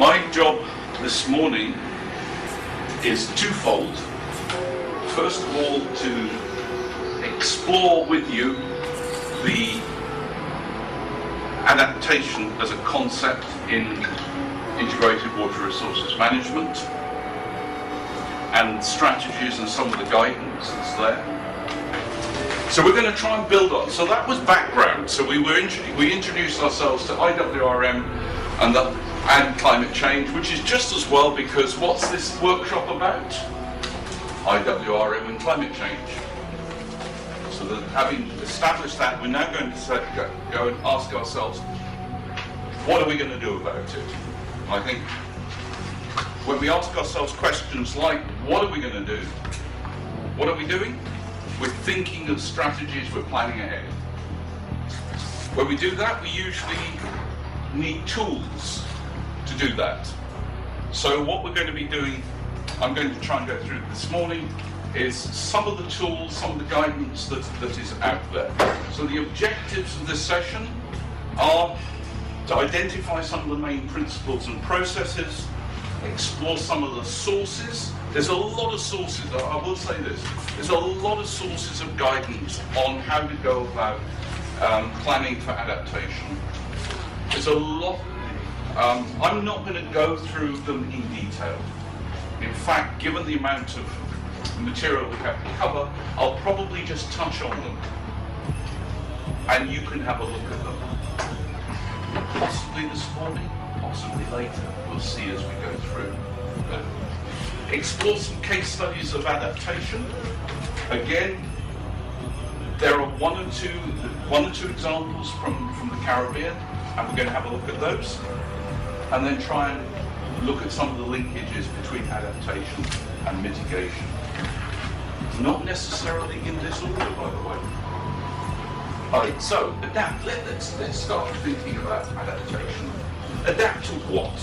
My job this morning is twofold. First of all, to explore with you the adaptation as a concept in integrated water resources management and strategies and some of the guidance that's there. So we're going to try and build on. So that was background. So we introduced ourselves to IWRM and climate change, which is just as well, because what's this workshop about? IWRM and climate change. So that having established that, we're now going to go and ask ourselves, what are we going to do about it? And I think when we ask ourselves questions like, what are we going to do? What are we doing? We're thinking of strategies, we're planning ahead. When we do that, we usually need tools to do that. So what we're going to be doing, I'm going to try and go through this morning, is some of the tools, some of the guidance that is out there. So the objectives of this session are to identify some of the main principles and processes, explore some of the sources. There's a lot of sources, I will say this, there's a lot of sources of guidance on how to go about planning for adaptation. There's a lot, I'm not going to go through them in detail. In fact, given the amount of material we have to cover, I'll probably just touch on them and you can have a look at them. Possibly this morning, possibly later, we'll see as we go through. Explore some case studies of adaptation. Again, there are one or two examples from the Caribbean, and we're going to have a look at those, and then try and look at some of the linkages between adaptation and mitigation. Not necessarily in this order, by the way. Alright, so adapt. Let's start thinking about adaptation. Adapt to what?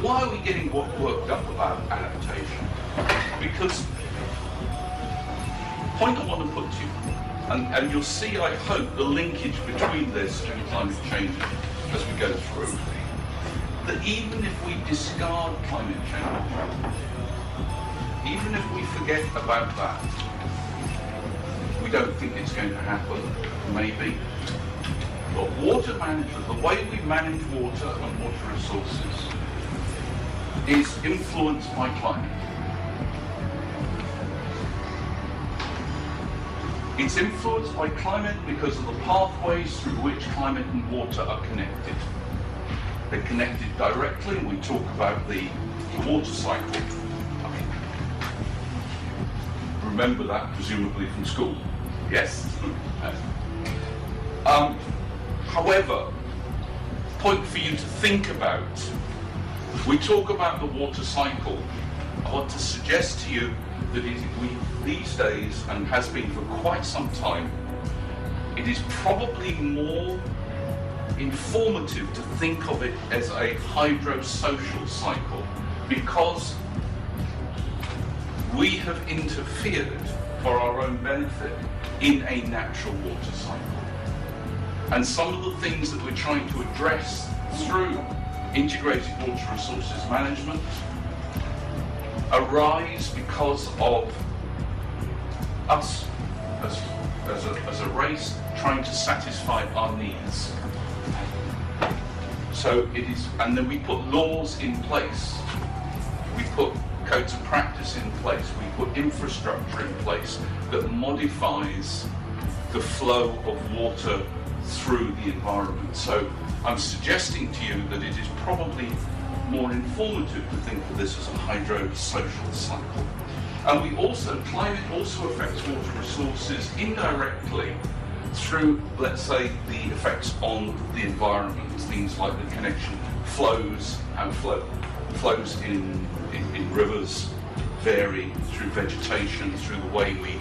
Why are we getting worked up about adaptation? Because the point I want to put to you, and you'll see, I hope, the linkage between this and climate change as we go through, that even if we discard climate change, even if we forget about that, we don't think it's going to happen, maybe. But water management, the way we manage water and water resources, is influenced by climate. It's influenced by climate because of the pathways through which climate and water are connected. They're connected directly, and we talk about the water cycle. Remember that, presumably, from school. Yes? However, point for you to think about, we talk about the water cycle. I want to suggest to you that these days, and has been for quite some time, it is probably more informative to think of it as a hydrosocial cycle, because we have interfered for our own benefit in a natural water cycle. And some of the things that we're trying to address through integrated water resources management arise because of us as a race trying to satisfy our needs. So it is, and then we put laws in place, we put codes of practice in place, we put infrastructure in place that modifies the flow of water through the environment. So I'm suggesting to you that it is probably more informative to think of this as a hydrosocial cycle. And climate also affects water resources indirectly through, let's say, the effects on the environment, things like the connection flows and flows in rivers vary through vegetation, through the way we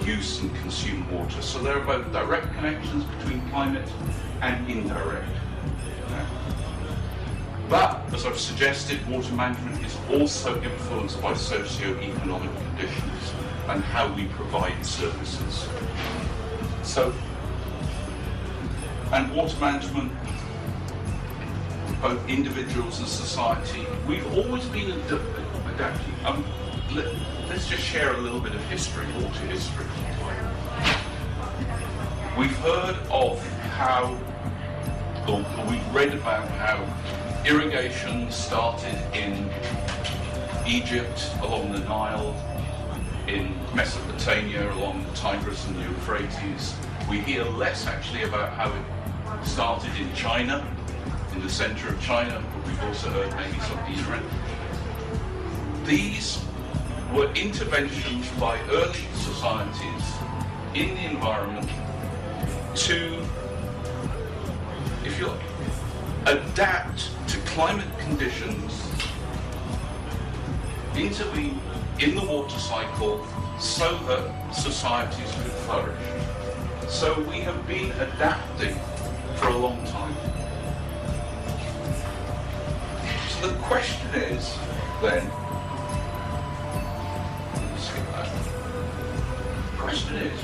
use and consume water. So there are both direct connections between climate and indirect. But, as I've suggested, water management is also influenced by socio-economic conditions and how we provide services. So, and water management both individuals and society. We've always been adapting. Let's just share a little bit of history, water history. We've heard of how, or we've read about how irrigation started in Egypt along the Nile, in Mesopotamia along the Tigris and the Euphrates. We hear less actually about how it started in China, in the center of China, but we've also heard maybe something in Iran. These were interventions by early societies in the environment to, if you like, adapt to climate conditions, intervene in the water cycle so that societies could flourish. So we have been adapting for a long time. So the question is then, skip that. The question is,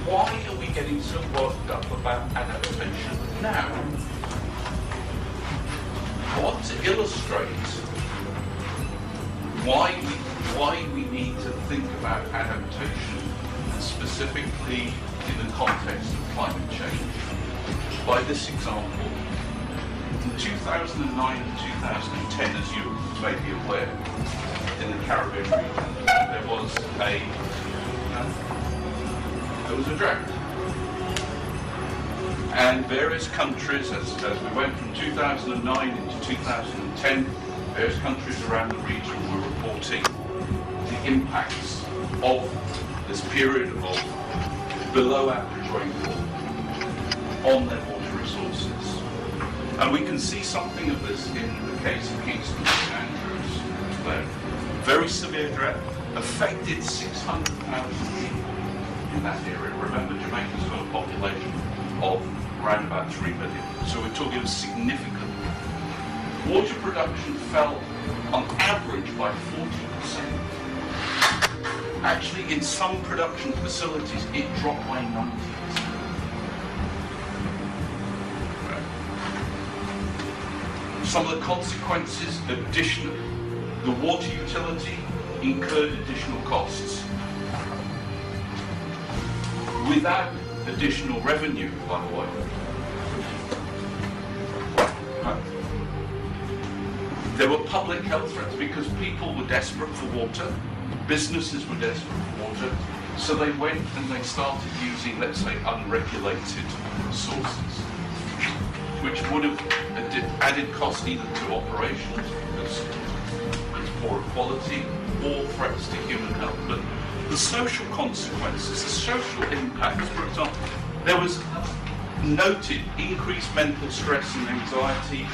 why are we getting so worked up about adaptation now? I want to illustrate why we need to think about adaptation, and specifically in the context of climate change, by this example. In 2009 and 2010, as you may be aware, in the Caribbean region, there was a drought. And various countries, as we went from 2009 into 2010, various countries around the region were reporting the impacts of this period of below average rainfall on their water resources. And we can see something of this in the case of Kingston and Andrews. Where very severe drought affected 600,000 people in that area. Remember, Jamaica's got a population of around about 3 million. So we're talking significant. Water production fell on average by 40%. Actually, in some production facilities, it dropped by 90%. Some of the consequences, the water utility incurred additional costs without additional revenue, by the way. There were public health threats because people were desperate for water, businesses were desperate for water, so they went and they started using, let's say, unregulated sources, which would have added cost either to operations because it's poor quality or threats to human health. But the social consequences, the social impacts, for example, there was noted increased mental stress and anxiety,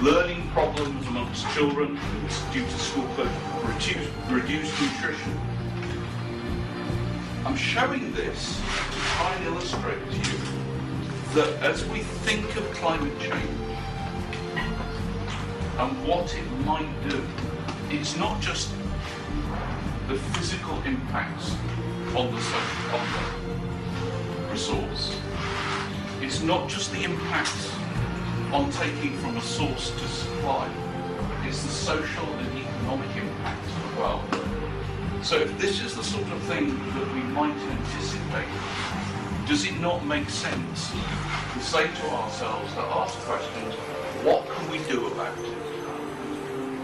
learning problems amongst children due to school closure, reduced nutrition. I'm showing this to try and illustrate to you that as we think of climate change and what it might do, it's not just the physical impacts on the resource. It's not just the impacts on taking from a source to supply. It's the social and economic impacts as well. So if this is the sort of thing that we might anticipate, does it not make sense to say to ourselves, to ask questions, what can we do about it?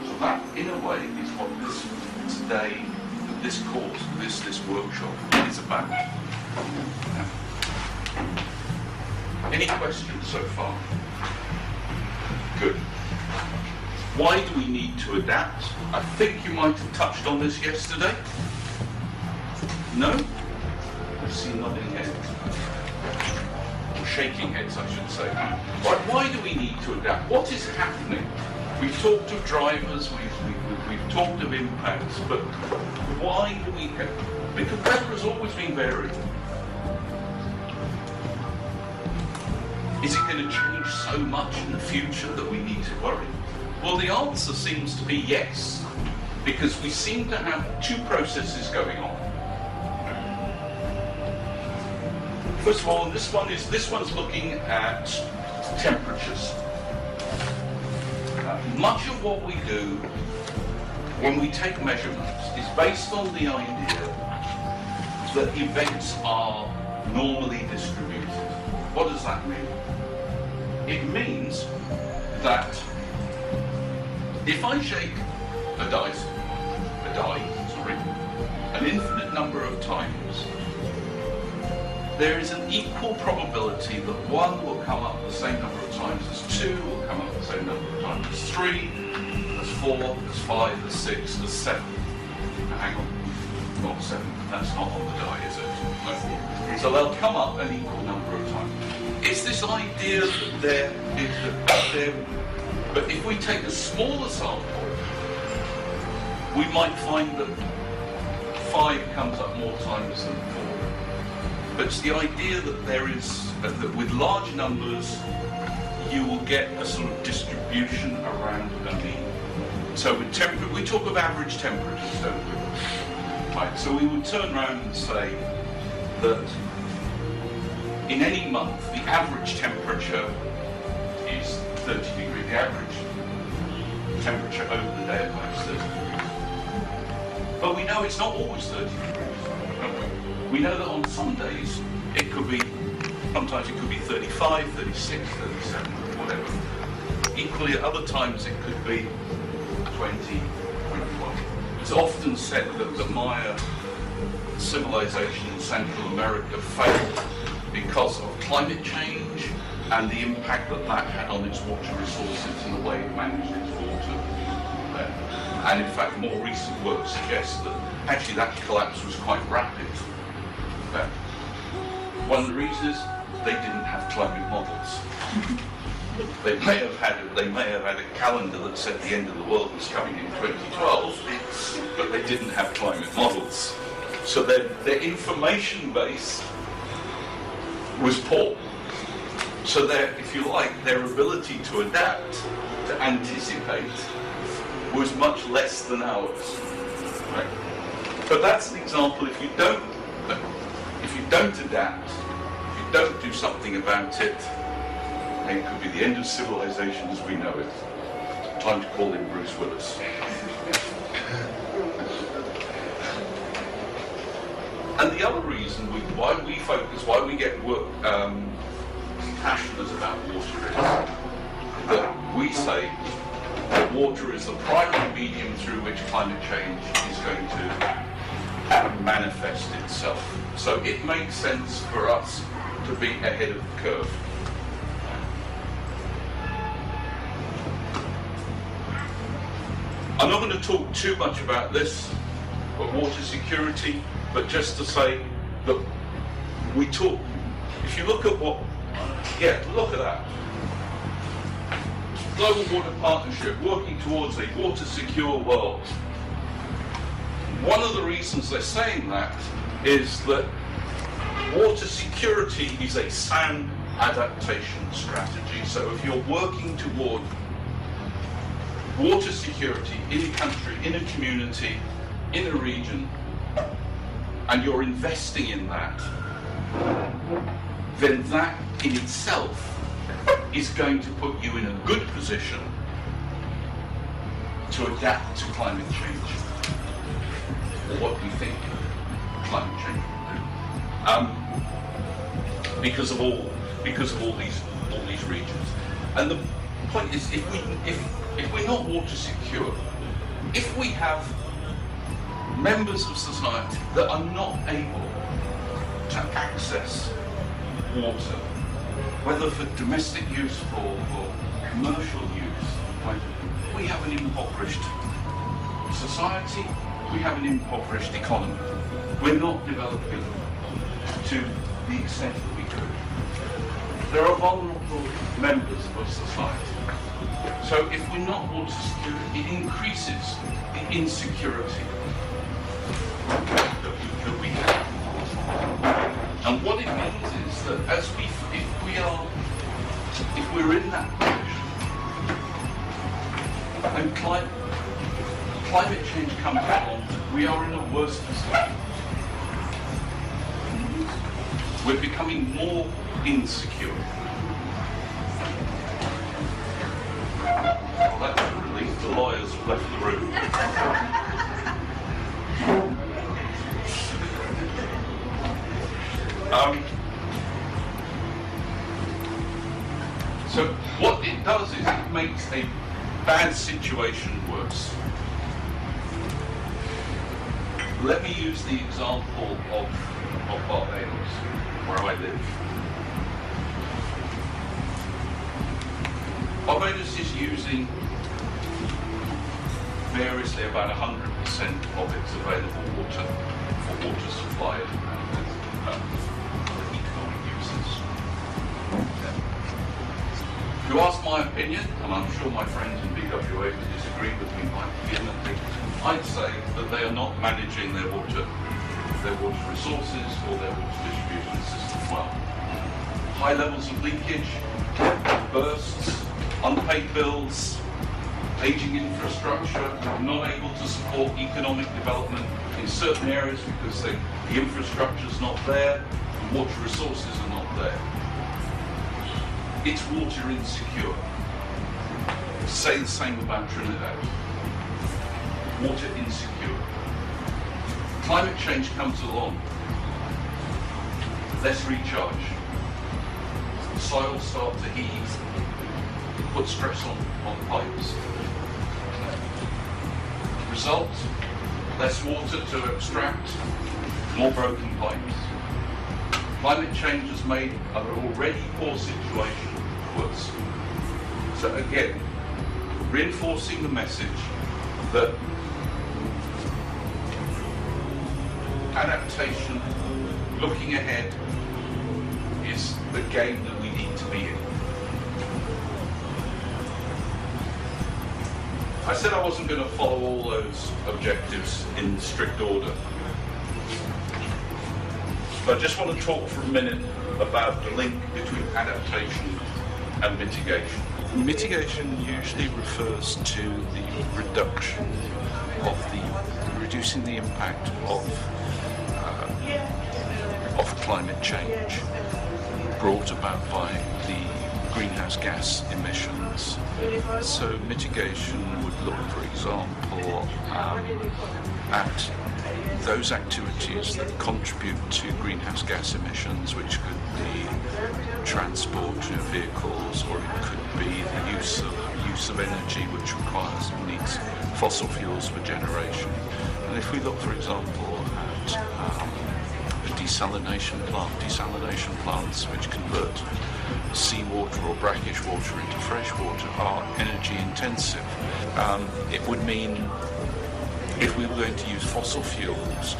So that, in a way, is what this course, this workshop is about. Any questions so far? Good. Why do we need to adapt? I think you might have touched on this yesterday. No? I see nodding heads. Or shaking heads, I should say. Right, why do we need to adapt? What is happening? We've talked of drivers, we've talked of impacts, but why do we have? Because weather has always been variable. Is it going to change so much in the future that we need to worry? Well, the answer seems to be yes, because we seem to have two processes going on. First of all, this one's looking at temperatures. much of what we do when we take measurements is based on the idea that events are normally distributed. What does that mean? It means that if I shake a die, an infinite number of times, there is an equal probability that 1 will come up the same number of times as 2, will come up the same number of times as 3, as 4, as 5, as 6, as 7. Now, hang on, not 7, that's not on the die, is it? No. So they'll come up an equal number of times. It's this idea that but if we take a smaller sample, we might find that 5 comes up more times than 4. But it's the idea that that with large numbers, you will get a sort of distribution around a mean. So with we talk of average temperatures, don't we? Right, so we would turn around and say that in any month, the average temperature is 30 degrees. The average temperature over the day of life is 30 degrees. But we know it's not always 30 degrees, don't we? We know that on some days, sometimes it could be 35, 36, 37, whatever. Equally, at other times it could be 20, 21. It's often said that the Maya civilization in Central America failed because of climate change and the impact that that had on its water resources and the way it managed its water there. And in fact, more recent work suggests that actually that collapse was quite rapid. One of the reasons is they didn't have climate models. They may have had a calendar that said the end of the world was coming in 2012, but they didn't have climate models. So their information base was poor. So if you like, their ability to adapt, to anticipate, was much less than ours. Right? But that's an example. If you don't adapt, if you don't do something about it, then it could be the end of civilization as we know it. Time to call in Bruce Willis. And the other reason why we get passionate about water is that we say that water is the primary medium through which climate change is going to manifest itself. So it makes sense for us to be ahead of the curve. I'm not going to talk too much about this, but water security, but just to say that we talk, if you look at look at that. Global Water Partnership, working towards a water secure world. One of the reasons they're saying that is that water security is a sound adaptation strategy. So if you're working toward water security in a country, in a community, in a region, and you're investing in that, then that in itself is going to put you in a good position to adapt to climate change, or what we think climate change will do, because of all these regions. And the point is, if we're not water secure, if we have members of society that are not able to access water, whether for domestic use or commercial use, we have an impoverished society, we have an impoverished economy. We're not developing to the extent that we could. There are vulnerable members of society. So if we're not water secure, it increases the insecurity that we have. And what it means is that if we're in that position, and climate change comes along, we are in a worse position. We're becoming more insecure. Well, that's the lawyers have left the room. So what it does is it makes a bad situation worse. Let me use the example of Barbados, where I live. Barbados is using variously about 100% of its available water for water supply and economic uses. If you ask my opinion, and I'm sure my friends in BWA would disagree with me vehemently, I'd say that they are not managing their water resources or their water distribution system well. High levels of leakage, bursts, unpaid bills, aging infrastructure, not able to support economic development in certain areas because the infrastructure is not there, the water resources are not there. It's water insecure. Say the same about Trinidad. Water insecure. Climate change comes along. Less recharge. Soils start to heave. Put stress on pipes. Result, less water to extract, more broken pipes. Climate change has made an already poor situation worse. So again, reinforcing the message that adaptation, looking ahead, is the game that we need to be in. I said I wasn't going to follow all those objectives in strict order. But I just want to talk for a minute about the link between adaptation and mitigation. Mitigation usually refers to the reduction of reducing the impact of climate change brought about by the greenhouse gas emissions. So mitigation would look, for example, at those activities that contribute to greenhouse gas emissions, which could be transport vehicles, or it could be the use of energy which needs fossil fuels for generation. And if we look, for example, at desalination plants which convert seawater or brackish water into fresh water are energy intensive. It would mean, if we were going to use fossil fuels,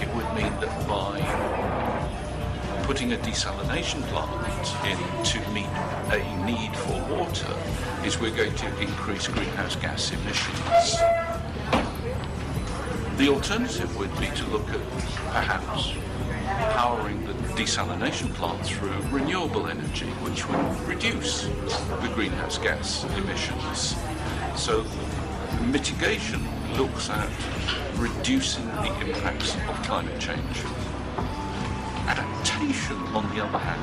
it would mean that by putting a desalination plant in to meet a need for water, we're going to increase greenhouse gas emissions. The alternative would be to look at perhaps powering the desalination plants through renewable energy, which would reduce the greenhouse gas emissions. So mitigation looks at reducing the impacts of climate change. Adaptation, on the other hand,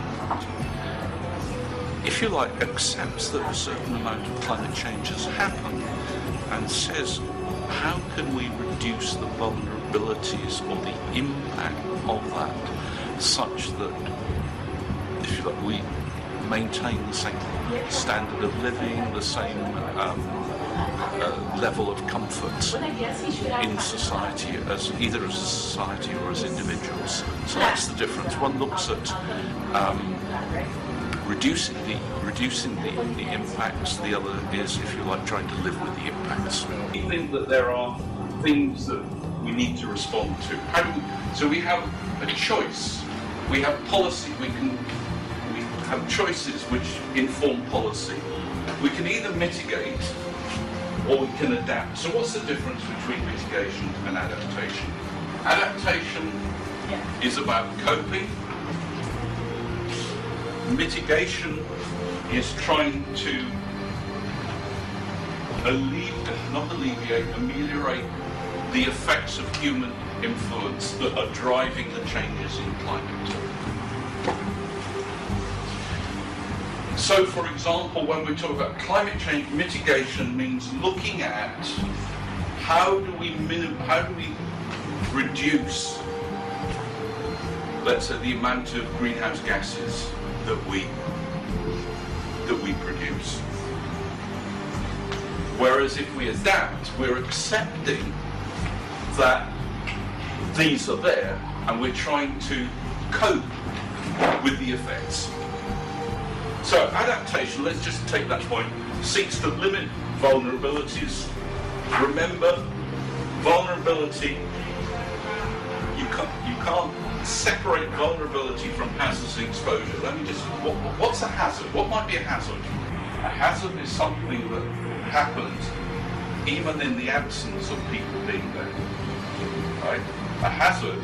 if you like, accepts that a certain amount of climate change has happened and says, how can we reduce the vulnerabilities or the impact of that such that, if you like, we maintain the same standard of living, the same level of comfort in society, as either as a society or as individuals. So that's the difference. One looks at reducing the impacts. The other is, if you like, trying to live with the impacts. We think that there are things that we need to respond to. So we have a choice. We have policy. We have choices which inform policy. We can either mitigate or we can adapt. So what's the difference between mitigation and adaptation? Adaptation is about coping. Mitigation is trying to ameliorate the effects of human influence that are driving the changes in climate. So So, for example, when we talk about climate change, mitigation means looking at how do we reduce, let's say, the amount of greenhouse gases that we produce. Whereas if we adapt, we're accepting that these are there and we're trying to cope with the effects. So adaptation, let's just take that point, seeks to limit vulnerabilities. Remember, vulnerability, you can't separate vulnerability from hazards and exposure. Let me just, what's a hazard? What might be a hazard? A hazard is something that happens even in the absence of people being there. Right? A hazard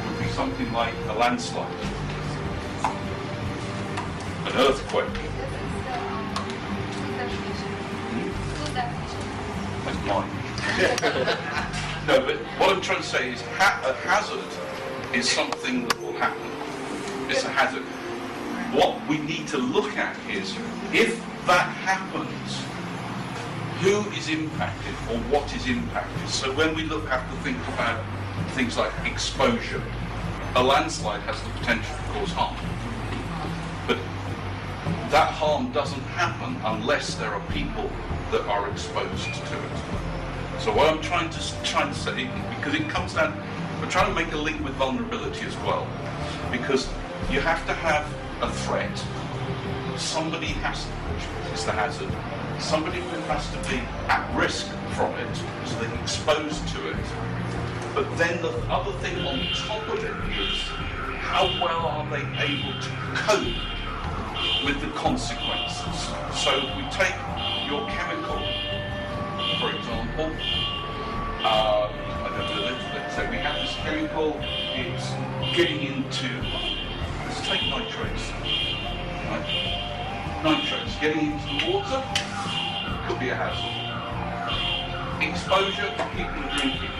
would be something like a landslide, an earthquake. That's mine. No, but what I'm trying to say is a hazard is something that will happen. It's a hazard. What we need to look at is, if that happens, who is impacted or what is impacted? So when we have to think about things like exposure, a landslide has the potential to cause harm. But that harm doesn't happen unless there are people that are exposed to it. So what I'm trying to say, because it comes down, we're trying to make a link with vulnerability as well, because you have to have a threat. Somebody has to, which is the hazard. Somebody who has to be at risk from it, so they're exposed to it. But then the other thing on top of it is, how well are they able to cope with the consequences? So we take your chemical, for example. I don't know, let's say we have this chemical, it's getting into, let's take nitrates. Right? Nitrates getting into the water could be a hazard. Exposure, people are drinking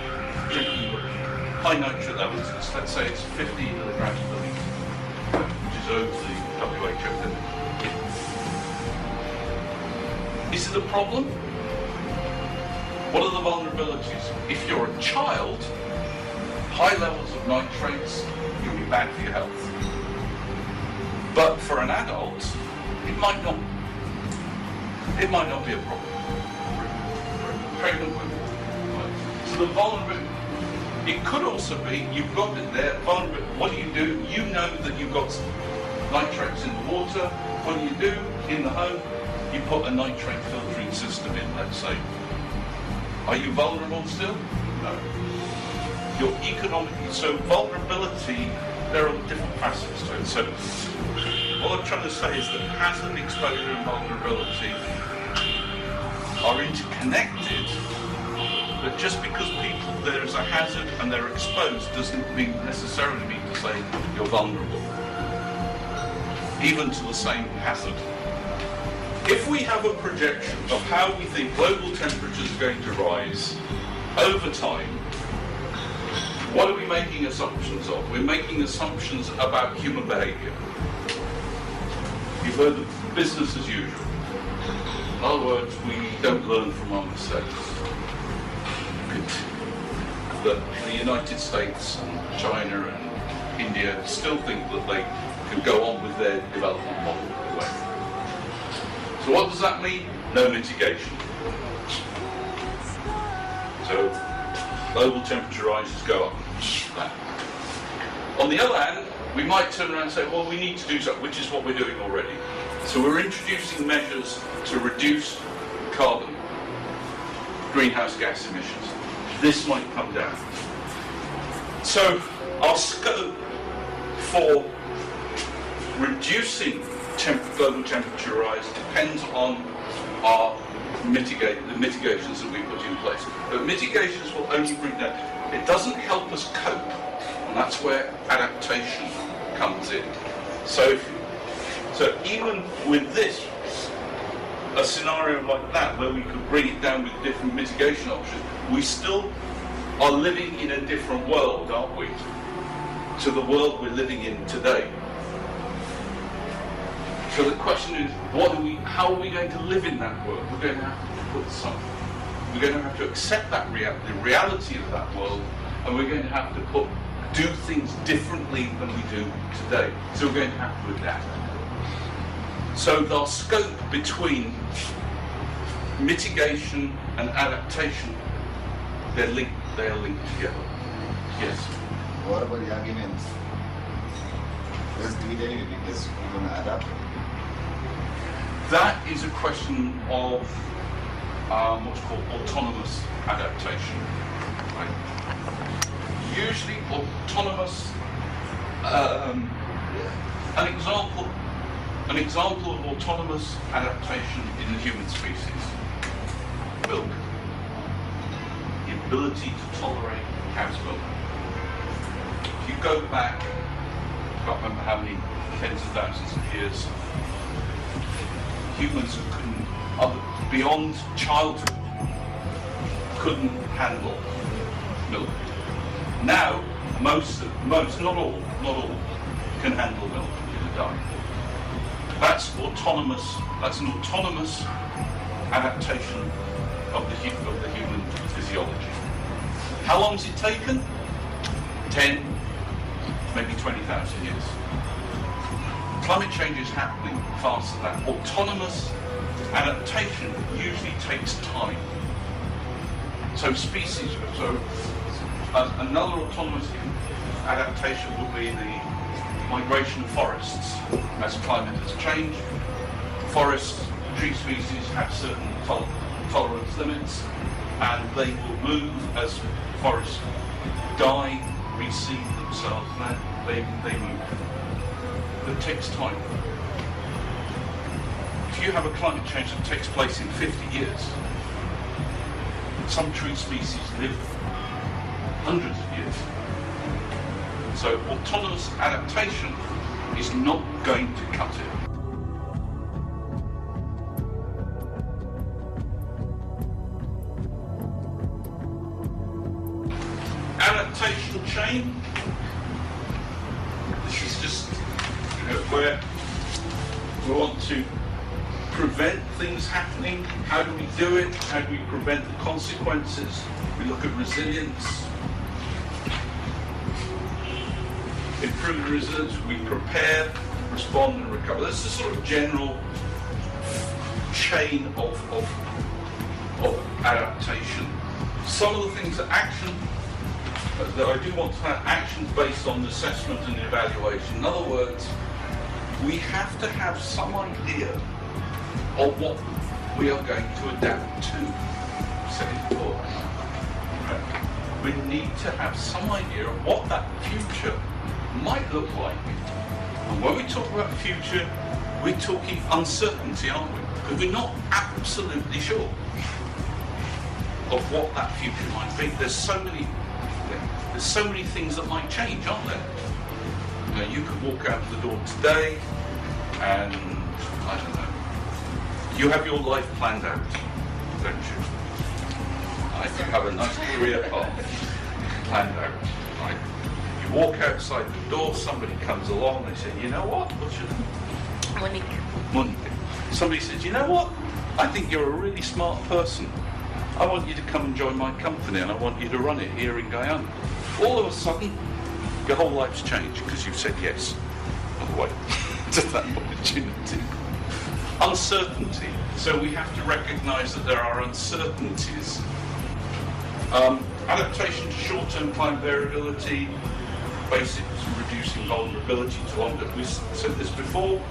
high nitrate levels. Let's say it's 50 milligrams per litre, which is over the WHO limit. Is it a problem? What are the vulnerabilities? If you're a child, high levels of nitrates can be bad for your health. But for an adult, it might not be a problem. Pregnant women. So the vulnerability, it could also be, you've got it there, vulnerable. What do? You know that you've got nitrates in the water. What do you do in the home? You put a nitrate filtering system in, let's say. Are you vulnerable still? No. You're economically, so vulnerability, there are different facets to it. So what I'm trying to say is that hazard, exposure and vulnerability are interconnected, but just because there's a hazard and they're exposed doesn't necessarily mean to say you're vulnerable, even to the same hazard. If we have a projection of how we think global temperatures are going to rise over time, what are we making assumptions of? We're making assumptions about human behaviour. You've heard of business as usual. In other words, we don't learn from our mistakes. That the United States and China and India still think that they can go on with their development model. So what does that mean? No mitigation. So global temperature rises go up. On the other hand, we might turn around and say, well, we need to do something, which is what we're doing already. So we're introducing measures to reduce carbon, greenhouse gas emissions. This might come down. So our scope for reducing global temperature rise depends on the mitigations that we put in place. But mitigations will only bring that. It doesn't help us cope, and that's where adaptation comes in. So even with this, a scenario like that, where we could bring it down with different mitigation options, we still are living in a different world, aren't we, to the world we're living in today. So the question is, how are we going to live in that world? We're going to have to put we're going to have to accept that the reality of that world, and we're going to have to do things differently than we do today. So we're going to have to adapt. So the scope between mitigation and adaptation, they are linked together. Yes. What about the arguments? Let's do it anyway because we're going to adapt. That is a question of what's called autonomous adaptation. Right? Usually autonomous, an example of autonomous adaptation in the human species, milk. The ability to tolerate cow's milk. If you go back, I can't remember how many tens of thousands of years, humans beyond childhood couldn't handle milk. Now, most, not all, can handle milk in a diet. That's autonomous. That's an autonomous adaptation of the human physiology. How long has it taken? 10, maybe 20,000 years. Climate change is happening faster than that. Autonomous adaptation usually takes time. So another autonomous adaptation would be the migration of forests. As climate has changed, forests, tree species have certain tolerance limits, and they will move as forests die, reseed themselves, they move. It takes time. If you have a climate change that takes place in 50 years, some tree species live hundreds of years. So autonomous adaptation is not going to cut it. Adaptation chain. This is just where we want to prevent things happening. How do we do it? How do we prevent the consequences? We look at resilience. Improve resilience, we prepare, respond and recover. That's the sort of general chain of adaptation. Some of the things that I do want to have actions based on assessment and evaluation. In other words, we have to have some idea of what we are going to adapt to. Said it before. We need to have some idea of what that future might look like. And when we talk about future, we're talking uncertainty, aren't we? Because we're not absolutely sure of what that future might be. There's so many things that might change, aren't there? You know, you could walk out the door today and, I don't know, you have your life planned out, don't you? I think you have a nice career path planned out, right? You walk outside the door, somebody comes along, they say, you know what? What's your name? Monica. Somebody says, you know what? I think you're a really smart person. I want you to come and join my company and I want you to run it here in Guyana. All of a sudden, your whole life's changed because you've said yes, by the way, to that opportunity. Uncertainty. So we have to recognise that there are uncertainties. Adaptation to short-term climate variability, basics reducing vulnerability to longer. We said this before.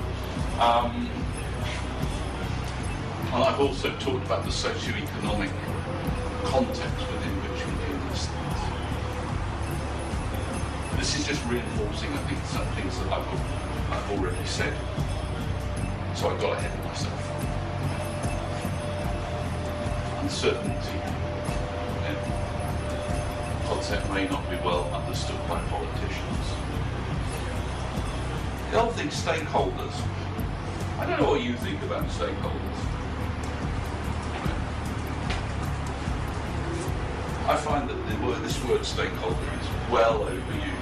And I've also talked about the socio-economic context within which we do these things. This is just reinforcing, I think, some things that I've already said. So I got ahead of myself. Uncertainty. Concept may not be well understood by politicians. The other thing, stakeholders. I don't know what you think about stakeholders. I find that this word stakeholder is well overused.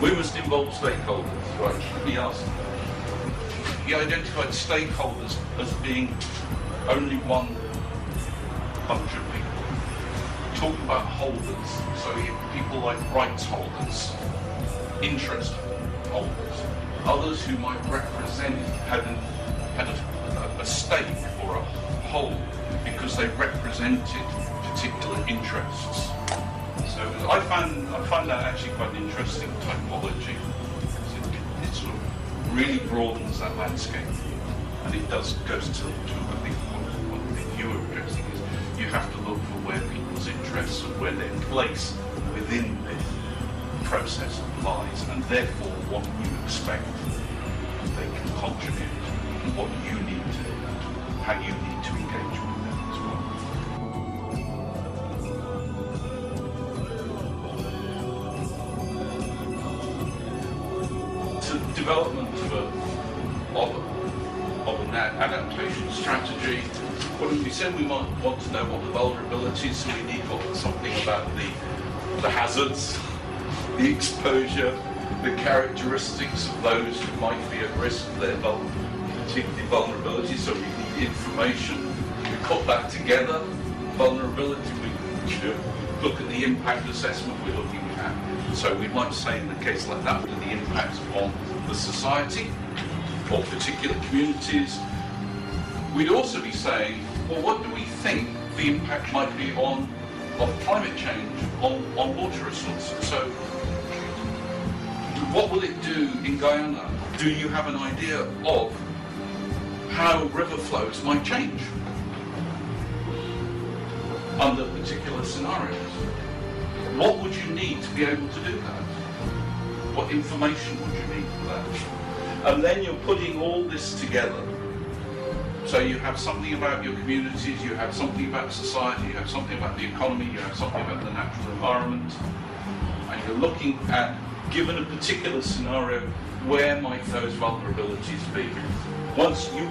We must involve stakeholders, right? Let me ask he identified stakeholders as being only one bunch of people. Talking about holders, so people like rights holders, interest holders, others who might represent, had a stake or a hold because they represented particular interests. So I find that actually quite an interesting typology. It sort of really broadens that landscape, and it goes to I think one thing you were addressing is you have to look for where people's interests and where their place within this process lies, and therefore what you expect they can contribute, and what you need to do, how you need to engage with them as well. So development of an adaptation strategy. What we said, we might want to know what the vulnerabilities, so we need something about the hazards, the exposure, the characteristics of those who might be at risk of their particular vulnerability. So we need information. We put that together. Vulnerability, we look at the impact assessment we're looking at. So we might say in a case like that, what are the impacts on the society or particular communities? We'd also be saying, well, what do we think the impact might be of climate change on water resources? So what will it do in Guyana? Do you have an idea of how river flows might change under particular scenarios? What would you need to be able to do that? What information would you need for that? And then you're putting all this together. So you have something about your communities, you have something about society, you have something about the economy, you have something about the natural environment, and you're looking at, given a particular scenario, where might those vulnerabilities be? Once you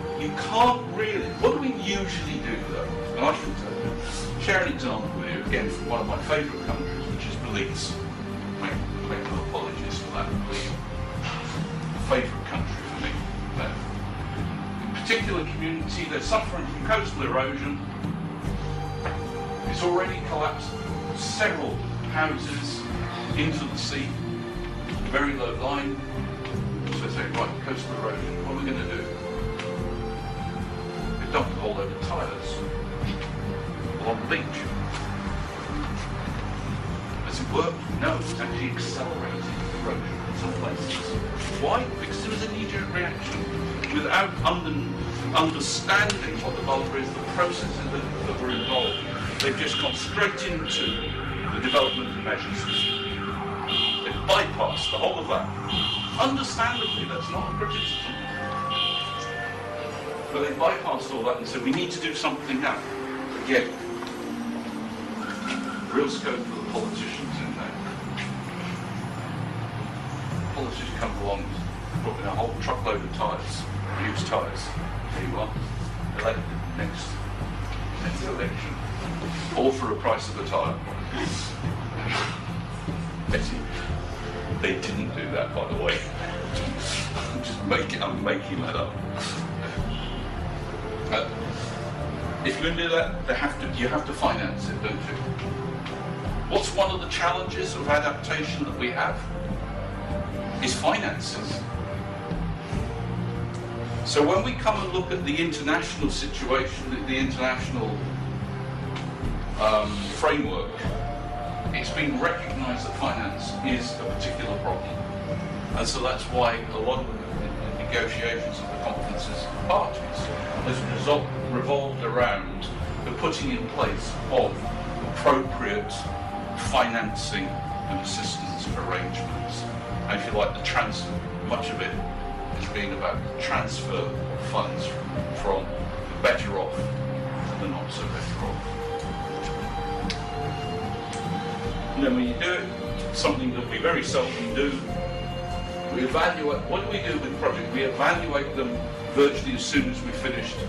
can't really, what do we usually do though? And I should share an example with you, again, from one of my favourite countries, which is Belize. Make no apologies for that. Favourite country for me. Particular community, they're suffering from coastal erosion. It's already collapsed several houses into the sea, very low line. So they say, right, coastal erosion, what are we going to do? They dumped a whole load of tyres along the beach. Does it work? No, it's actually accelerating erosion in some places. Why? Because there was a knee-jerk reaction. Without understanding what the vulnerability is, the processes that were involved, they've just gone straight into the development of measures. They've bypassed the whole of that. Understandably, that's not a criticism. But they bypassed all that and said, we need to do something now. Again, real scope for the politicians in there. Politicians come along, put in a whole truckload of tyres. Used tyres. There you are. Elected next election. All for a price of a tyre. They didn't do that, by the way. I'm making that up. If you're going to do that, you have to finance it, don't you? What's one of the challenges of adaptation that we have? Is finances. So when we come and look at the international situation, the international framework, it's been recognised that finance is a particular problem. And so that's why a lot of the negotiations of the conference's parties has revolved around the putting in place of appropriate financing and assistance arrangements. And if you like, much of it has been about the transfer of funds from the better off to the not so better off. And then when you do it, something that we very seldom do, we evaluate. What do we do with projects? We evaluate them virtually as soon as we finish them,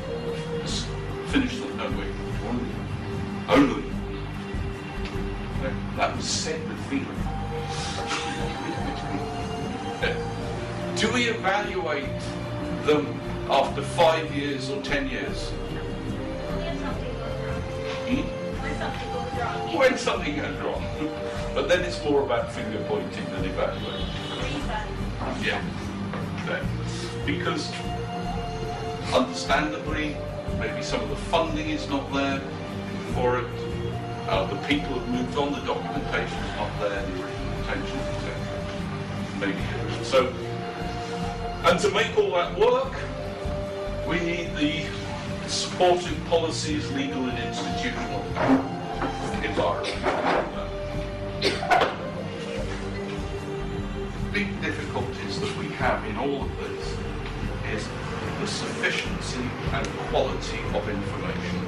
don't we? Only. That was said with feeling. Do we evaluate them after 5 years or 10 years. When something goes wrong. But then it's more about finger pointing than evaluating. Yeah. Because understandably, maybe some of the funding is not there for it. The people have moved on, the documentation is not there, the original intentions, etc. Maybe. So, and to make all that work, we need the supportive policies, legal and institutional environment. Big difficulties that we have in all of this is the sufficiency and quality of information.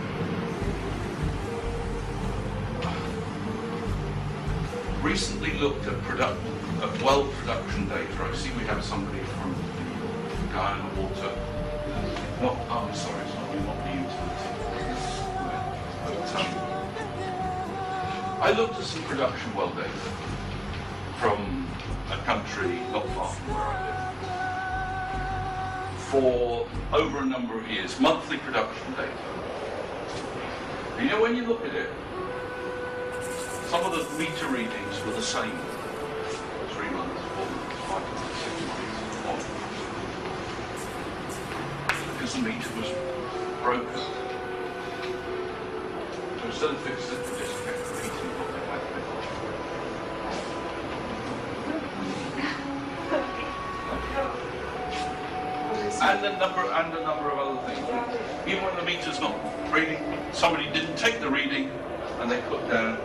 Recently looked at well production data. I see we have somebody from Guyana Water. Not, oh, sorry, it's not the utility. But, I looked at some production well data from a country not far from where I live for over a number of years, monthly production data. You know, when you look at it, some of the meter readings were the same. 3 months, 4 months, 5 months, 6 months, 1 month. Because the meter was broken. So instead of fixing it, we just kept repeating what they had before. And a number of other things. Even when the meter's not reading, somebody didn't take the reading and they put down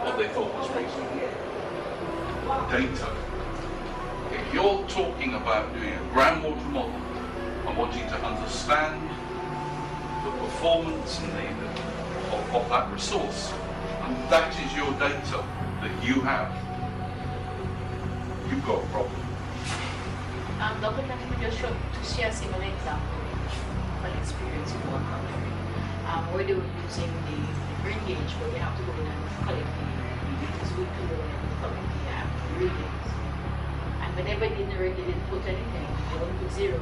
what they thought was reasonable. Data. If you're talking about doing a groundwater model and wanting to understand the performance and of that resource, and that is your data that you have, you've got a problem. Dr. Kennedy just showed to share a similar example of an experience in one country where they were using the ring gauge, but they have to go in and collect the readings weekly or collect the readings. And whenever they didn't really didn't put anything, they only put 0.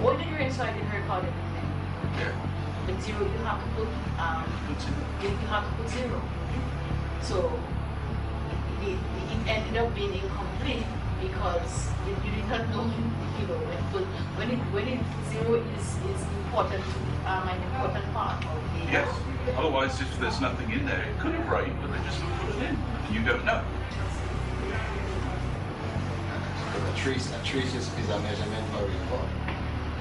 What did you inside didn't record anything? Yeah. But 0 you have to put you have to put 0. So it ended up being incomplete because you did not know, you know, when 0 is important, an important part of the. Yes. Otherwise, if there's nothing in there, it could have rained, but they just put it in, and you don't know. A trace is a measurement for rainfall.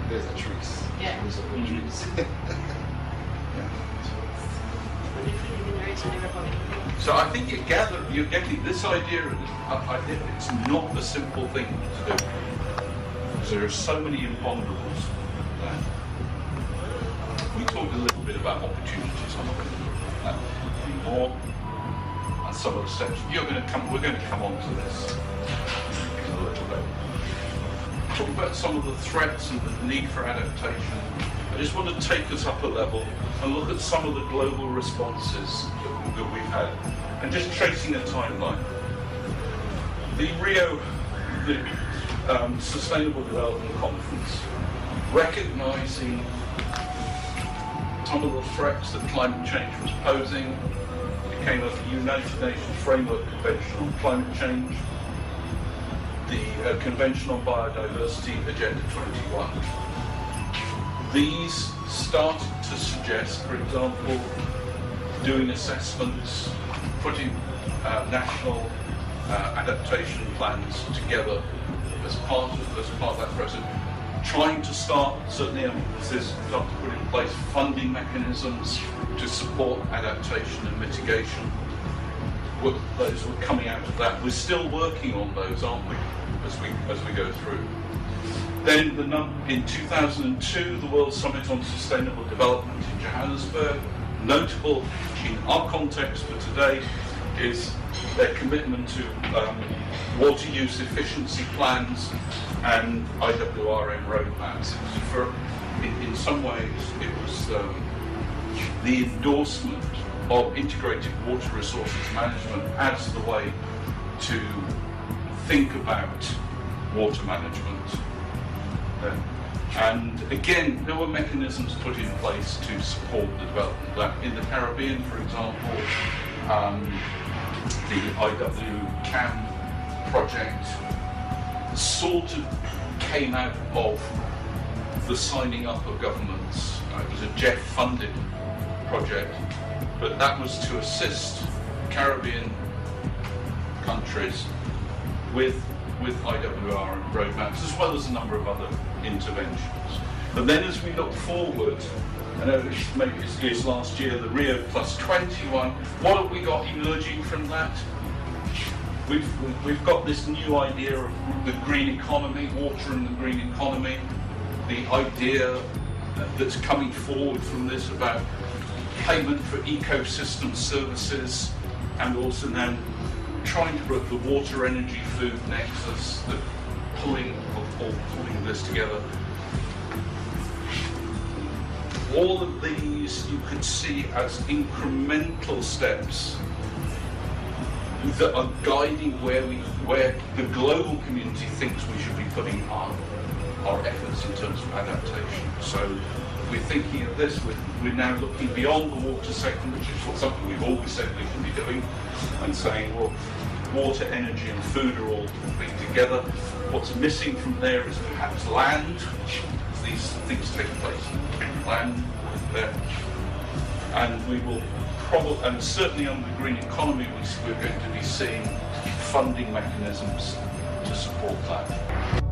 There's a trace. Yeah. There's a trace. So I think you're getting this idea, it's not a simple thing to do. Because there are so many imponderables. We talked a little bit about opportunities. I'm not going to talk about that anymore. And some of the steps. We're going to come on to this in a little bit. Talk about some of the threats and the need for adaptation. I just want to take us up a level and look at some of the global responses that we've had, and just tracing a timeline. The Rio Sustainable Development Conference, recognizing some of the threats that climate change was posing, became a United Nations Framework Convention on Climate Change, the Convention on Biodiversity, Agenda 21. These started to suggest, for example, doing assessments, putting national adaptation plans together as part of that process, trying to start, certainly emphasis, start to put in place funding mechanisms to support adaptation and mitigation. Those were coming out of that. We're still working on those, aren't we, as we go through. Then in 2002, the World Summit on Sustainable Development in Johannesburg. Notable in our context for today is their commitment to water use efficiency plans and IWRM roadmaps. In some ways, it was the endorsement of integrated water resources management as the way to think about water management. And again, there were mechanisms put in place to support the development of that. In the Caribbean, for example, the IWRM project sort of came out of the signing up of governments. It was a GEF-funded project, but that was to assist Caribbean countries with IWRM roadmaps, as well as a number of other interventions. And then as we look forward, I know maybe it's last year, the Rio +21, what have we got emerging from that? We've got this new idea of the green economy, water and the green economy, the idea that's coming forward from this about payment for ecosystem services, and also now trying to put the water, energy, food nexus, the pulling this together. All of these you could see as incremental steps that are guiding where the global community thinks we should be putting our efforts in terms of adaptation. So we're thinking of this, we're now looking beyond the water sector, which is something we've always said we should be doing, and saying, well, water, energy and food are all linked together. What's missing from there is perhaps land. These things take place. Land there. And we will probably, and certainly on the green economy, we're going to be seeing funding mechanisms to support that.